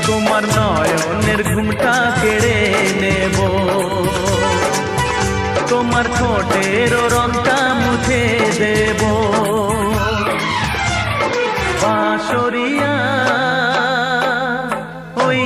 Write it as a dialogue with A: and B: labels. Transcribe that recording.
A: তোমার নয়নের ঘুমটা কেড়ে নেব, তোমার ঠোঁটের রংটা মুছে দেব। বাঁশরিয়া ওই